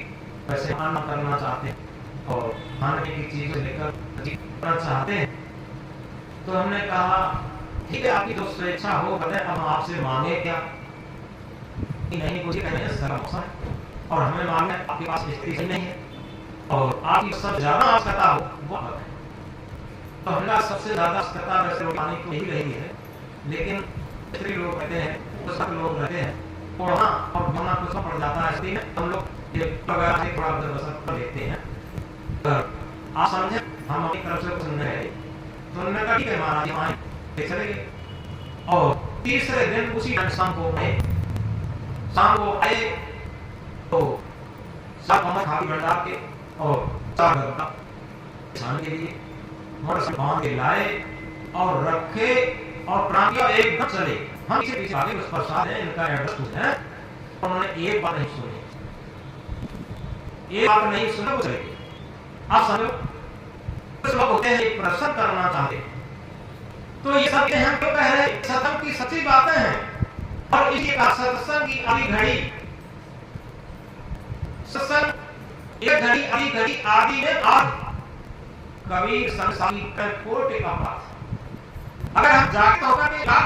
पैसे दान करना चाहते हैं और खाने की चीजें लेकर करना चाहते हैं। तो हमने कहा ठीक है, आपकी जो स्वेच्छा हो बताएं, हम आपसे मांगे क्या? नहीं, मुझे कहने हैं सर मौसम है और हमें मांगना है, आपके पास स्थिति नहीं है और आपकी सबसे ज्यादा आवश्यकता हो वो बताएं। तो हमारा सबसे ज्यादा आवश्यकता वैसे पानी को ही रही है, लेकिन स्त्री लोग कहते हैं तो सब लोग रहते हैं पढ़ना और भरना कुछ पड़ जाता है, इसलिए हम लोग ये वगैरह से थोड़ा बसत कर लेते हैं। आप समझे हम अपनी तरफ से कुछ नहीं है तो उन्होंने कहा ठीक है महाराज जी आए चले गए। और तीसरे दिन उसी शाम को आए तो सब हमें खाली भंडार के और चार घर का खाने के लिए मोटर बांध के लाए और रखे और प्राणियों एकदम चले। हम इसे पीछे आगे उस प्रसाद है, इनका एड्रेस कुछ है, उन्होंने एक बात नहीं सुनी, एक बात नहीं सुना वो चले गए। आप समझो कुछ लोग होते हैं प्रश्न करना चाहते तो ये सब हम क्यों कह रहे हैं? सत्संग की सच्ची बातें हैं और इसलिए कहा सत्संग की आधी घड़ी, सत्संग एक घड़ी आधी घड़ी आदि में आध कबीर संसारी कर कोटे का पास। अगर हम जागृत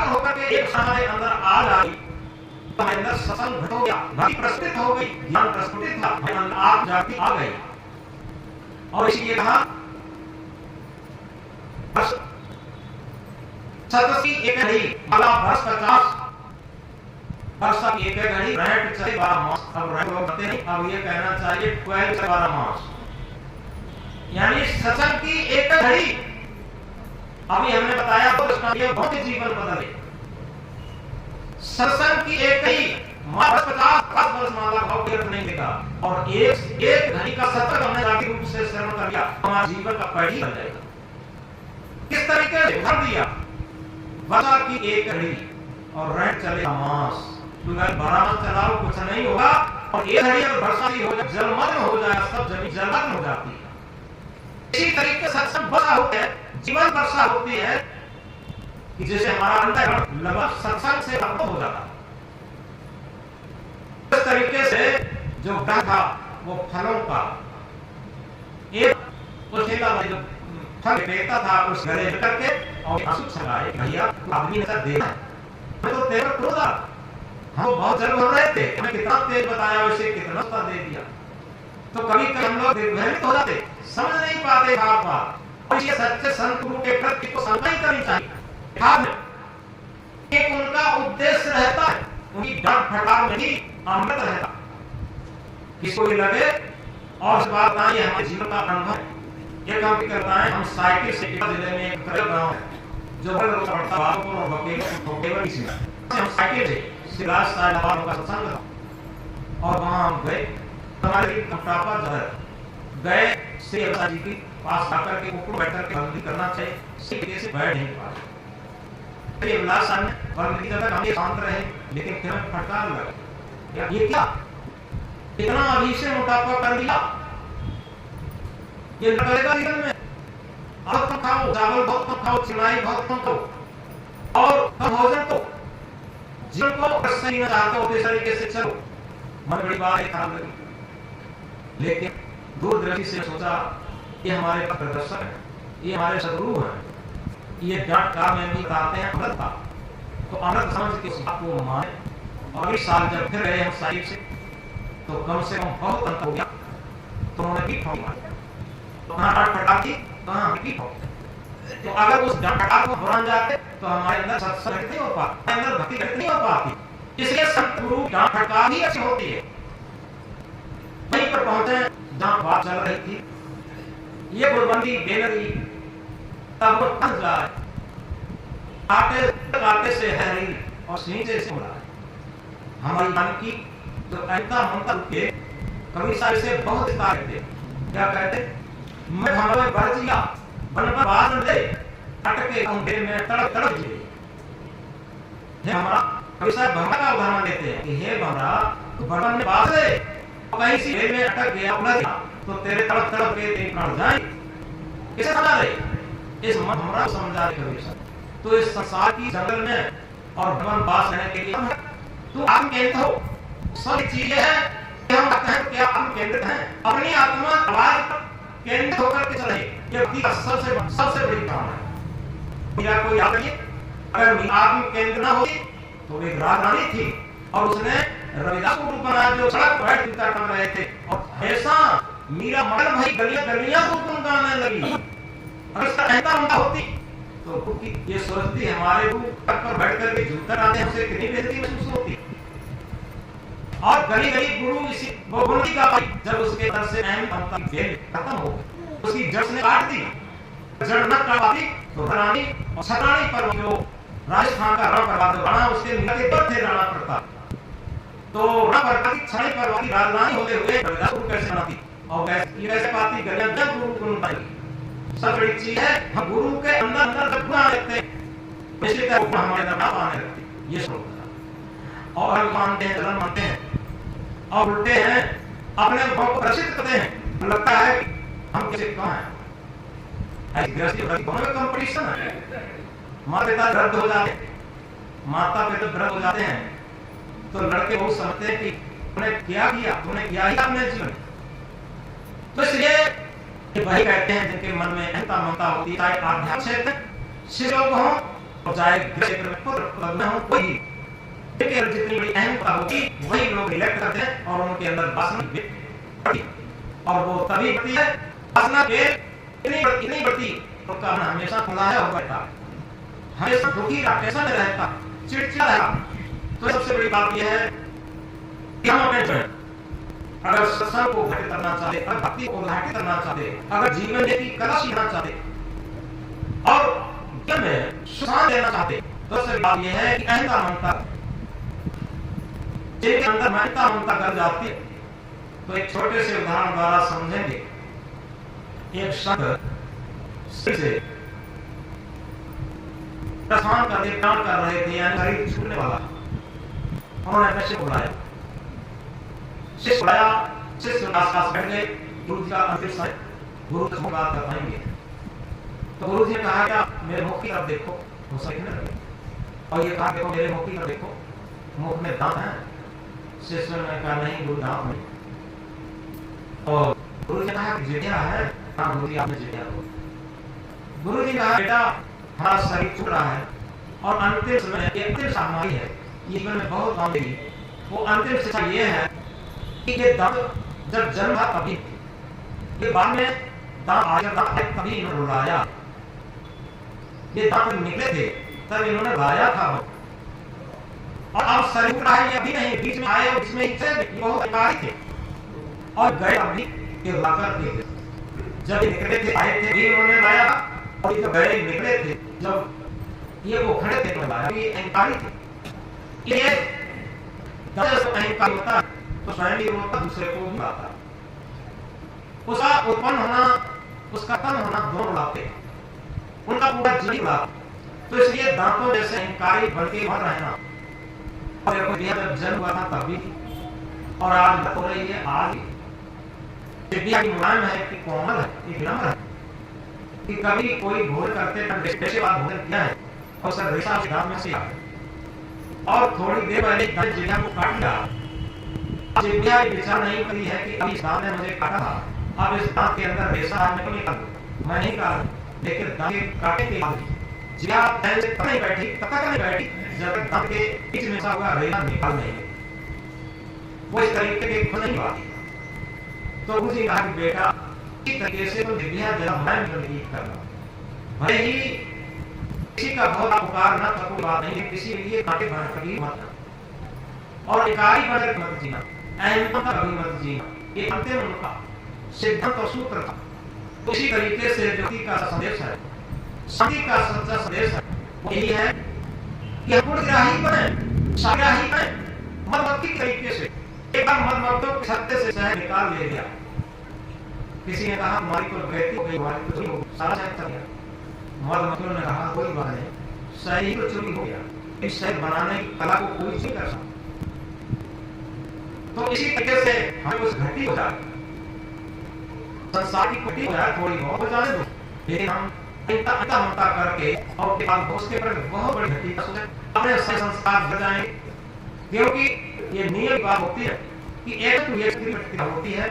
होकर के एक हमारे अंदर आ जाए तो हमारे अंदर सत्संग घट हो गया, भक्ति प्रस्फुटित हो गई, ज्ञान प्रस्फुटित था, हमारे अंदर आप जागृति आ गई। और इसलिए कहा सतसी एक घड़ी भला वर्ष 50 वर्ष की एक घड़ी रहट चले 12 मास। अब रहट लोग कहते नहीं, अब ये कहना चाहिए 12 से 12 मास, यानी सत्संग की एक घड़ी। अभी हमने बताया तो इसका ये बहुत जीवन बदले सत्संग की एक ही 50 वर्ष माला भाव के अर्थ नहीं देगा, और एक घड़ी का सत्संग हमने जाति रूप से श्रवण कर लिया, हमारे जीवन का पढ़ी बन जाएगा। किस तरीके से भर दिया, वर्षा की एक घड़ी और रह चले मास, तो 12 मास चलाओ कुछ नहीं होगा, और एक घड़ी अगर वर्षा की हो जाए, जलमग्न हो जाए, सब जमीन जलमग्न हो जाती है। इसी तरीके सत्संग वर्षा होती है, जीवन वर्षा होती है कि जैसे हमारा अंतःकरण लगभग सत्संग से प्राप्त हो जाता है। इस तरीके से जो ज्ञान था वो फलों का एक उठेला जो फल बेचता था उस गले में करके और आंसू छलाए, भैया आदमी ने देखा मैं तो तेरे क्रोध आ, हम बहुत जल हो रहे थे, हमें कितना तेज बताया, उसे कितना सा दे दिया। तो कभी कभी हम लोग भ्रमित हो जाते, समझ नहीं पाते बात, और ये सच्चे संत गुरु के प्रति को समझ नहीं करनी चाहिए। एक उनका उद्देश्य रहता है, उनकी डांट फटार में ही अमृत रहता। किसको भी लगे और इस बात ना, ये हमारे जीवन का अनुभव है। ये काम करता है, हम साइकिल से जिले में एक गांव है जो बड़ा पड़ता बाबूपुर और बकेवर इसमें हम साइकिल से सिराज साहिब का सत्संग था, और वहां हम गए, हमारे कपटापा जहर गए श्री अवसा जी के पास आकर के ऊपर बैठकर के बंदी करना चाहिए, सीधे से बैठ नहीं पा रहे। ये विलास सामने बंदी जब तक हम शांत रहे, लेकिन फिर हमें फटकार लगा, ये क्या इतना अभी से मोटापा कर दिया, ये लगेगा जीवन में। अब कम खाओ, चावल बहुत कम खाओ, चिनाई बहुत कम खाओ, और कम भोजन को जीवन को सही न चाहते हो, इस तरीके से चलो। मन बड़ी बात है, खराब लगी, लेकिन दूरदृष्टि से सोचा ये हमारे प्रदर्शन है, ये हमारे सदगुरु हैं, ये डांट का में भी बताते हैं अमृत का, तो अमृत समझ के उस बात को माने। और इस साल जब फिर गए हम साहिब से, तो कम से कम बहुत अंतर हो गया, तो उन्होंने भी ठोक मारा, तो कहाँ डांट फटा थी, कहाँ भी ठोक। तो अगर उस डांट फटा को भुला जाते तो हमारे अंदर सत्संग नहीं हो पाता, अंदर भक्ति नहीं हो पाती। इसलिए संत गुरु डांट फटकार ही अच्छी होती है। वहीं पर पहुंचे जहां बात चल रही थी, ये गुरबंदी बेनरी तब वो फंस जाए, आटे काटे से हरी और नीचे से मुड़ा। हमारी मन की जो अहंता ममता के कवि साहब से बहुत कहते, क्या कहते, मैं हमारे बढ़ जिया बन पर बात न दे, अटके अंधेरे में तड़प तड़प जिए। हे हमारा कवि साहब भंगा का उदाहरण देते हैं कि हे भंगा बर्तन में बात दे, कहीं सी में अटक गया उलझ गया, तो तेरे तड़प तड़प के तेरे प्राण जाए। किसे समझा रहे, इस मन हमरा समझा रहे कवि साहब। तो इस संसार की जंगल में और भगवान पास रहने के लिए तू आत्म केंद्रित हो, सब चीजें हैं कि हम कहते हैं क्या आत्म केंद्रित हैं, अपनी आत्मा आवाज पर केंद्रित होकर के चले, ये भक्ति का सबसे बड़ी काम है। मेरा कोई याद नहीं, अगर आत्म केंद्र ना होती तो एक राजधानी थी, और उसने रविदास को बनाया जो सड़क पर कीर्तन कर रहे थे, और ऐसा मीरा मगन भाई गलियां गलियां को गुनगुनाने लगी। अगर इसका कहता उनका होती तो क्योंकि ये सोचती हमारे को पर बैठ करके झूठा आते हैं, उसे कितनी बेइज्जती महसूस होती। और गली गली गुरु इसी बहुगुणी का भाई जब उसके अंदर से अहम ममता की बेल खत्म हो गई, उसकी जड़ ने काट दी, जड़ न काट पाती तो रानी और सतानी पर जो राजस्थान का रण करवा दो राणा, उसके मिलते दो थे राणा प्रताप, तो रण पर की छाई पर वाली राजधानी होते हुए रविदास को कैसे बनाती, और कैसे पाती गलियां जब गुरु को बनाई। सब बड़ी चीज है, हम गुरु के अंदर अंदर गुण रखते हैं, इसलिए तो हमारे अंदर ना आने लगती, ये सोचना। और हम मानते हैं, धर्म मानते हैं, और उल्टे हैं अपने भाव को प्रसिद्ध करते हैं, लगता है कि हम किसी कहाँ हैं। ऐसी गृहस्थी दोनों में कंपटीशन है। माता पिता वृद्ध हो जाते हैं, माता पिता वृद्ध हो जाते हैं, तो लड़के बहुत समझते हैं कि तुमने क्या किया, तुमने किया ही अपने जीवन। तो इसलिए वही कहते हैं जिनके मन में अहंता ममता होती है, चाहे आध्यात्मिक क्षेत्र शिव हो और चाहे क्षेत्र में पुत्र पद में हो, कोई जितनी बड़ी अहंता होती वही लोग इलेक्ट करते हैं, और उनके अंदर वासना बढ़ती, और वो तभी बढ़ती है वासना के इतनी बढ़ती उनका मन हमेशा खुलाया हुआ रहता, हमेशा दुखी टेंशन में रहता, चिड़चिड़ा रहता। तो सबसे बड़ी बात यह है कि हम अपने अगर सत्संग को घटित करना चाहते, अगर भक्ति को घटित करना चाहते, अगर जीवन की कला सीखना चाहते और जीवन में सुशांत देना चाहते, तो सबसे बात यह है कि अहंता ममता जिनके अंदर ममता ममता कर जाती है। तो एक छोटे से उदाहरण द्वारा समझेंगे। एक संत से प्रस्थान करते काम कर रहे थे, यानी गरीब छूने वाला। उन्होंने अपने शिष्य बुलाया, शिष्य आसपास बैठ गए। गुरु जी का अंतिम समय, गुरु की बात कर पाएंगे। तो गुरु जी ने कहा क्या मेरे मुख की तरफ देखो, वो सीखने लगे। और ये कहा देखो मेरे मुख की तरफ देखो, मुख में दांत है। शिष्य ने कहा नहीं गुरु दांत नहीं। और गुरु जी ने कहा जितिया है। हाँ गुरु जी आपने जितिया को। गुरु जी ने कहा बेटा हमारा शरीर छूट रहा है और अंतिम समय अंतिम सामग्री है, जीवन में बहुत काम देगी। वो अंतिम शिक्षा ये है कि ये दांत जब जन्म था तभी, ये बाद में दांत आया तभी इन्होंने रुलाया। ये दांत निकले थे तब इन्होंने लाया था। और अब शरीर रहा है ये अभी नहीं, बीच में आए और इसमें इसे बहुत अधिकारी थे और गए अभी ये लाकर के थे। जब ये निकले थे आए थे भी इन्होंने लाया, और ये गए निकले थे जब ये वो खड़े थे तो लाया। ये अहंकारी थे। ये जब अहंकार होता है तो स्वयं भी होता, दूसरे को भी आता। उसका उत्पन्न होना उसका कम होना दोनों लाते हैं, उनका पूरा जीवन लाता। तो इसलिए दांतों जैसे अहंकारी बढ़ के मर रहना। और देखो जब जन्म हुआ था तभी और आज हो रही है आज विद्या की मुलायम है कि कोमल है, कि विनम्र है। कि कभी कोई भोजन करते टाइम बाद भोजन किया है और सर रेशा के दांत में से और थोड़ी देर पहले दांत जिह्वा को काट लिया। जिह्वा विचार नहीं करी है कि अभी इस दांत ने मुझे काटा था, अब इस दांत के अंदर रेशा है मैं निकाल दूं। मैं नहीं काट, लेकिन दांत के काटे के बाद जिह्वा पहले से तब नहीं बैठी, तब तक नहीं बैठी जब तक दांत के बीच में सा हुआ रेशा निकाल नहीं। वो इस तरीके के खुद नहीं बात। तो गुरु जी कहा कि बेटा इस तरीके से तो जिह्वा जरा मन बंदी करना, भले ही किसी का बहुत उपकार न कर, कोई बात नहीं, किसी के लिए कांटे बन कभी मत और इकारी बन मत जीना, अहंता कभी मत जीना। ये अंतिम उनका सिद्धांत और सूत्र था। तो इसी तरीके से ज्योति का संदेश है, शांति का सच्चा संदेश है, वो यही है कि हम गुणग्राही बने, साग्राही बने, मधुमक्खी तरीके से। एक बार मधुमक्खियों के छत्ते से शहद निकाल ले गया। किसी ने कहा हमारी तो गलती हो गई, हमारी तो चोरी हो गई, सारा शहद चल गया। मधुमक्खियों ने कहा कोई बात नहीं, शहद तो चोरी हो गया, इस शहद बनाने की कला को कोई नहीं कर सकता। तो इसी तरीके से हमें कुछ घटी हो जाए, संसार की घटी हो जाए, थोड़ी बहुत हो जाने दो, लेकिन हम इतना ममता करके और उसके बाद उसके पर बहुत बड़ी घटी का सोचे अपने संस्कार बढ़ जाएंगे। क्योंकि ये नियम बात होती है कि एक तो ये की होती है,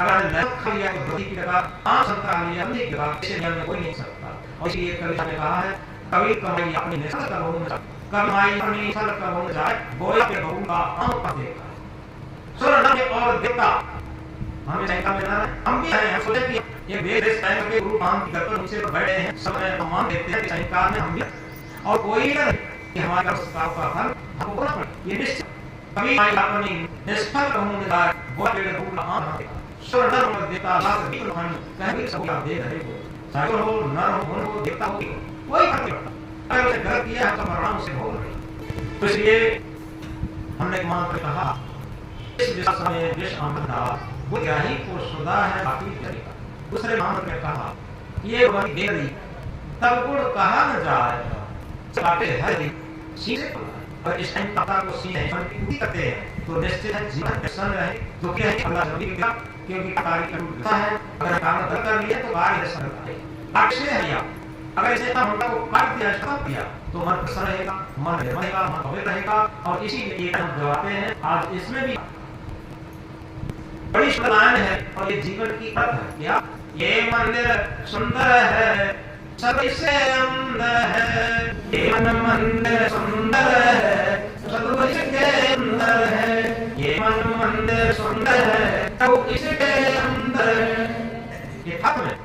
अगर लत खा लिया तो गति की जगह आम संस्कार लिया अंधे की बात इसे नियम में कोई नहीं सकता। और इसलिए कवि ने कहा है कभी कमाई अपनी निशल का बहु में जाए, कमाई अपनी निशल का बहु में जाए, बोया के बहु का आम का देखा सुर नम्य और देवता हमें शंका में ना रहे। हम भी हैं, हम सोचे कि ये वेद इस टाइम के गुरु मान की करकर उनसे बैठे हैं, सब मान देते हैं कि शंका में हम भी और कोई नहीं कि हमारे संस्कार का फल हमको बोलना पड़े। ये निश्चित कभी अपनी निष्फल कहूं में जाए, बोया के बहु का आम देखा सुर नम्य देवता लाख बील खंड कह भी सब दे रहे हो, चाहे हो नर हो मुन हो देवता हो, कोई फर्क नहीं पड़ता। अगर उसने गलत किया है तो परिणाम उसे भोग रहे। तो इसलिए हमने एक मंत्र कहा इस दिशा में विष अमृता वो ज्ञानी को सुधा है बाकी तरीका। दूसरे मंत्र में कहा ये बनी देरी तब गुण कहा न जाए, काटे हरि सीधे। और इस अहंता को सीधे पूरी करते हैं तो निश्चित है जीवन प्रसन्न रहे। तो क्या है अल्लाह जल्दी क्या, क्योंकि कार्य करता है, अगर काम न कर लिया तो कार्य रस करता है। अक्षय है या अगर इसे हमला को काट दिया, खत्म किया तो मन प्रसन्न रहेगा, मन रहेगा, मन पवित्र रहेगा। और इसीलिए हम जवाबते हैं आज इसमें भी बड़ी सुंदर है और ये जीवन की अर्थ है। क्या ये मंदिर सुंदर है सबसे अंदर है, ये मन मंदिर सुंदर है सब इसके अंदर है, ये मन मंदिर सुंदर है तो इसके अंदर है। ये खत्म है।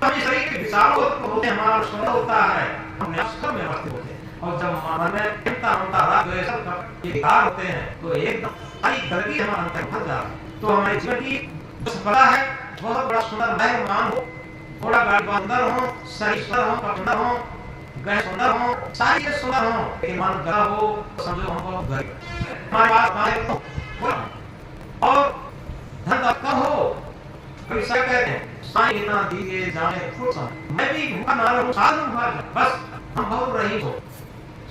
हम इस शरीर के विचार होते हैं, हमारा सुंदर होता है, हम नष्ट में मस्त होते हैं। और जब मन में चिंता होता राग द्वेष का ये विकार होते हैं तो एकदम सारी गलती हमारे अंदर भर जाती है। तो हमारे जीवन की सफलता है बहुत बड़ा सुंदर महल मान हो, थोड़ा गाड़ी अंदर हो, शरीर सुंदर हो, सुंदर हो, ग्रह सुंदर हो, सारी चीजें सुंदर हो, लेकिन मन गड़ा हो, समझो हमको गरीब हमारे पास हमारे तो और धन दौलत हो, कभी सब कहते हैं साईं इतना दीजिए जाने खुश हूं, मैं भी भूखा ना रहूं, साधु भूखा, बस हम बहुत रही हो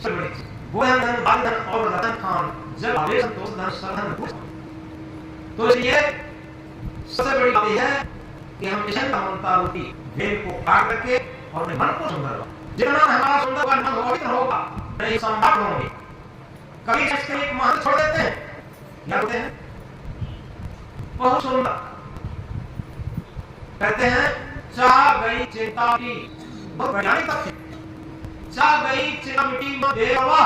सब बड़ी चीज वो है धन बांधन और रतन खान जब आवे संतोष धन साधन खुश। तो इसलिए सबसे बड़ी बात यह है कि हम इसे मनता रूपी वेद को काट करके और अपने मन को सुंदर हो, जितना हमारा सुंदर मन पवित्र होगा नहीं संभाल होंगे। कभी इसके एक महत्व छोड़ देते हैं, क्या बोलते हैं बहुत सुंदर कहते हैं चाह गई चिंता की, बहुत वैज्ञानिक तथ्य, चाह गई चिंता मिटी में देवा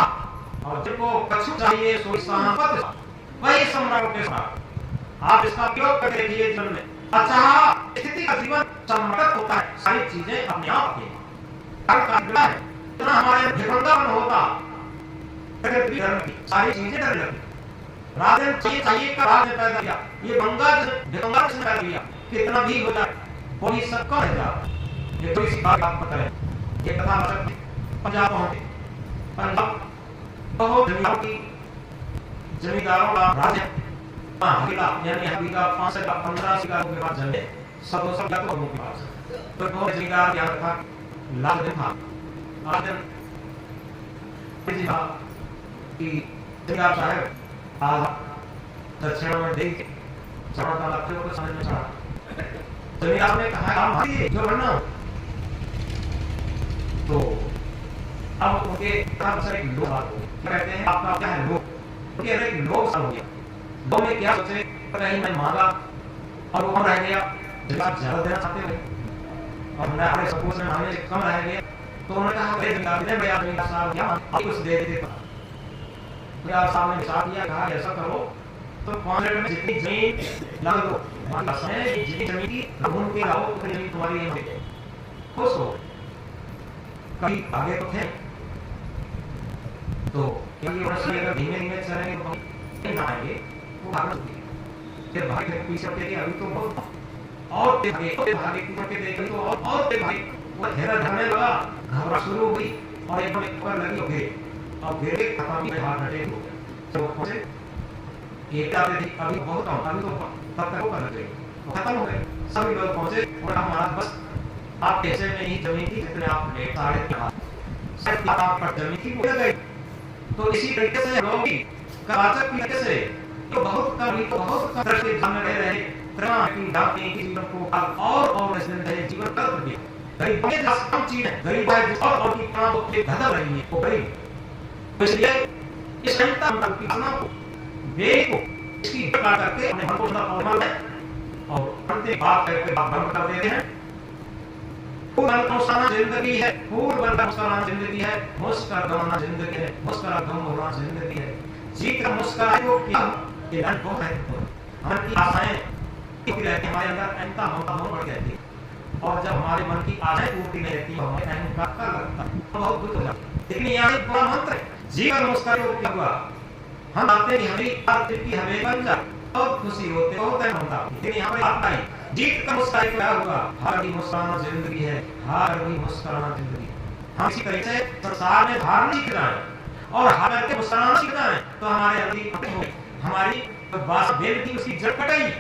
और जिनको कछु चाहिए सो सहमत वही सम्राट के साथ आप इसका प्रयोग करके देखिए जीवन में। अच्छा स्थिति का जीवन सम्राट होता है, सारी चीजें अपने आप की है, इतना हमारे भिखंगापन होता प्रकृति धर्म की सारी चीजें डर लगती। राजन चाहिए का राज ने पैदा किया, ये भिखंगा ने पैदा किया, कितना भी हो जाए वही सबका रह जाता। ये थोड़ी सी बात आपको करें, ये कथा मतलब पंजाब पहुंचे, पंजाब बहुत जमींदारों का राज है, हकीला यानी हकीला 5 से 15 से के बाद जन्मे सब लोगों के पास तो बहुत जमींदार यहाँ था लाल दिन था आज दिन कि जमींदार साहब आज दक्षिण में देख चढ़ा था लक्ष्यों को समझ में चढ़ा। जमींदार ने कहा आप भाई जो बनना तो अब उनके तरफ से एक लोग बात हो कहते हैं आपका क्या है लोग, उनके एक लोग साल हो गया, दो में क्या सोचे कहीं मैं मांगा और वो रह गया जवाब ज्यादा देना चाहते हुए और मैं हमारे सपोज में मांगने से कम रह गया तो उन्होंने कहा अरे भैया जमींदार साहब क्या आप कुछ दे देते। भैया साहब ने हिसाब किया, कहा ऐसा करो तो 5 मिनट में जितनी जमीन लग दो जितनी जमीन की घूम के लाओ तो जमीन तुम्हारी है खुश हो। कभी आगे तो थे तो क्योंकि उन्होंने अगर धीमे धीमे चलेंगे तो नहीं आएंगे वो भागना फिर भागे फिर पीछे हटे अभी तो बहुत और भागे पीछे देखे तो और भागे वो घेरा धरने लगा, घबरा शुरू हुई और एकदम एक पर लगी हो गई और घेरे खत्म में हाथ हटे हो तो पहुंचे एक आते थे अभी बहुत कम अभी तो तब तक वो कर गए खत्म हो गए सभी लोग पहुंचे और महाराज बस आप कैसे में ही जमीन की जितने आप ले 3.5 आप पर जमीन की बोल गई। तो इसी तरीके से लोग भी कवाचक की तरीके से तो बहुत कम दृष्टि ध्यान में रहे तना की डालने की जीवन को और इस दिन रहे जीवन कर दिया गरीब के पास कम चीज है, गरीब है और की प्राण को धधक रही है वो गरीब। तो इसलिए इस जनता की भावना को वेद को इसकी प्रकार करके अपने मन को अवमान है और अंतिम बात करके बात बंद कर देते हैं। मुस्कुराना जिंदगी है, मुस्कुराना जिंदगी है, मुस्कुराना जिंदगी है, मुस्कुराना होना जिंदगी है। जीत का मुस्कुराए वो क्या ये लड़ को है हमारी आशाएं कि रहती हमारे अंदर अहंता बहुत बढ़ जाती है और जब हमारे मन की आशाएं पूरी नहीं रहती हमें अहंकार का लगता है बहुत दुख हो जाता है। लेकिन यहाँ एक बड़ा मंत्र है जीत का मुस्कुराए वो क्या हुआ हम आते हैं हमारी आरती की हमें बन जाए बहुत खुशी होते बहुत है होता लेकिन यहाँ पर आता है जीत का मुस्कुराए क्या हुआ हर की मुस्कुराना जिंदगी है, हर की मुस्कुराना जिंदगी। हम इसी तरीके से संसार में हार नहीं सीखना है और हार करके मुस्कुराना सीखना है तो हमारे अंदर हमारी बात बेल की उसकी जड़ कटाई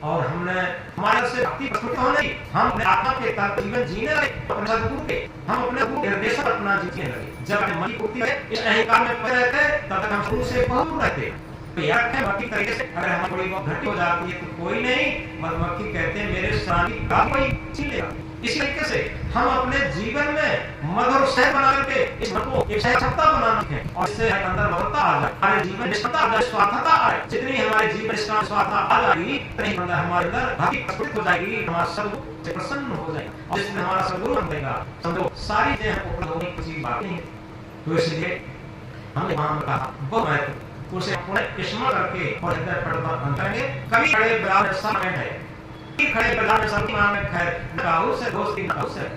और हमने हमारे से भक्ति प्रस्फुटित होने लगी, हम अपने आत्मा के तहत जीवन जीने लगे अपने सद्गुरु के हम अपने गुरु निर्देश पर अपना जीने लगे। जब हमें मन की पूर्ति है इस अहंकार में पड़े रहते तब तक हम शुरू से बहुत दूर रहते। तो याद रखें भक्ति तरीके से अगर हम थोड़ी बहुत घटी हो जाती है तो कोई नहीं मधुमक्खी कहते हैं मेरे सानी का कोई छीन लेगा। इसी तरीके से हम अपने जीवन में मधुर शहर बना करके इस मन को एक शहर सत्ता बनाना है और इससे अंदर मधुरता आ जाए हमारे जीवन में सत्ता आ जाए स्वार्थता आए। जितनी हमारे जीवन में स्वार्थता आ जाएगी उतनी हमारे अंदर भक्ति प्रस्फुटित हो जाएगी, हमारा सद्गुरु से प्रसन्न हो जाएगा और जिसमें हमारा सद्गुरु बन जाएगा समझो सारी चीजें हमको उपलब्ध होने की बात नहीं है। तो इसलिए हमने वहां कहा बहुत महत्व उसे अपने स्मरण करके और हृदय पर करेंगे। कभी खड़े बिराज समय है कभी खड़े बिराज में सबकी मान में खैर काहू से दोस्ती काहू से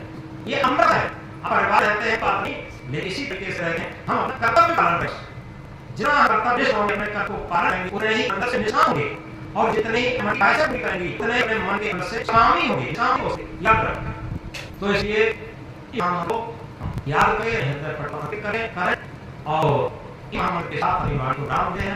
ये अमृत है। आप परिवार रहते हैं पापनी लेकिन इसी तरीके से रहते हैं हम अपने कर्तव्य पालन करें। जितना कर्तव्य होंगे अपने कर्तव्य को पालन करेंगे उतने ही अंदर से निष्काम होंगे और जितने ही हमारी आशा पूरी करेंगे उतने अपने मन के अंदर से शामी होंगे याद रखें। तो इसलिए हम याद करें, हृदय पर करें और ईमान के साथ अपनी वाणी को नाम दें,